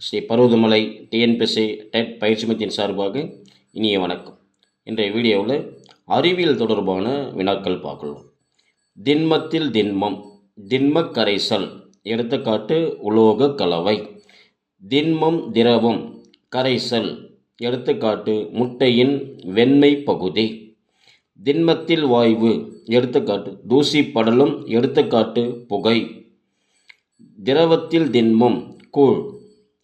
Sri Parvathamalai TNPSC dead பயிற்சி மையத்தின் சார்பாக இனிய வணக்கம். இன்றைய வீடியோவில் அறிவியல் தொடர்பான வினாக்கள் பார்க்கலாம். திண்மத்தில் திண்மம், திண்ம கரைசல், எடுத்துக்காட்டு உலோக கலவை. திண்மம் திரவம், கரைசல், எடுத்துக்காட்டு முட்டையின் வெண்மை பகுதி. திண்மத்தில் வாயு, எடுத்துக்காட்டு தூசி படலம், எடுத்துக்காட்டு புகை. திரவத்தில் திண்மம், கூழ்,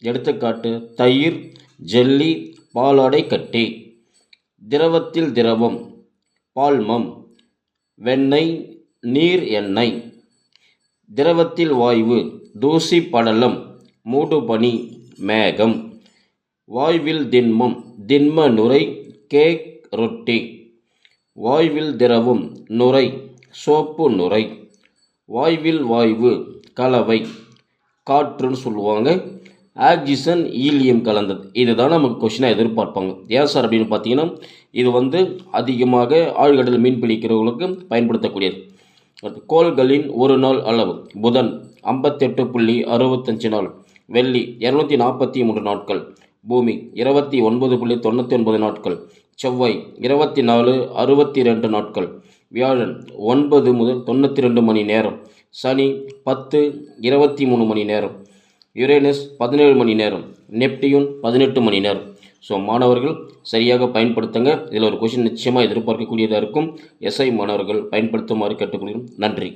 எடுத்துக்காட்டு தயிர், ஜெல்லி, பாலாடை கட்டி. திரவத்தில் திரவம், பால்மம், வெண்ணெய், நீர் எண்ணெய். திரவத்தில் வாயு, தூசி படலம், மூடுபனி, மேகம். வாயுவில் திண்மம், திண்ம நுரை, கேக், ரொட்டி. வாயுவில் திரவம், நுரை, சோப்பு நுரை. வாயுவில் வாயு, கலவை, காற்றுன்னு சொல்லுவாங்க. ஆக்சிஜன், ஈலியம் கலந்தது. இதுதான் நமக்கு கொஷினாக எதிர்பார்ப்பாங்க. ஏன் சார் அப்படின்னு பார்த்தீங்கன்னா, இது அதிகமாக ஆழ்கடல் மீன் பிடிக்கிறவங்களுக்கு பயன்படுத்தக்கூடியது. கோள்களின் ஒரு நாள் அளவு: புதன் 58.65 நாள், வெள்ளி 243 நாட்கள், பூமி 29.99 நாட்கள், செவ்வாய் 24.62 நாட்கள், வியாழன் 9 முதல் 92 மணி நேரம், சனி 10-23 மணி நேரம், யுரேனஸ் 17 மணி நேரம், நெப்டியூன் 18 மணி நேரம். ஸோ மாணவர்கள் சரியாக பயன்படுத்துங்க. இதில் ஒரு கொஷின் நிச்சயமாக எதிர்பார்க்கக்கூடியதாக இருக்கும். எஸ்ஐ மாணவர்கள் பயன்படுத்துமாறு கேட்டுக்கொள்கிறோம். நன்றி.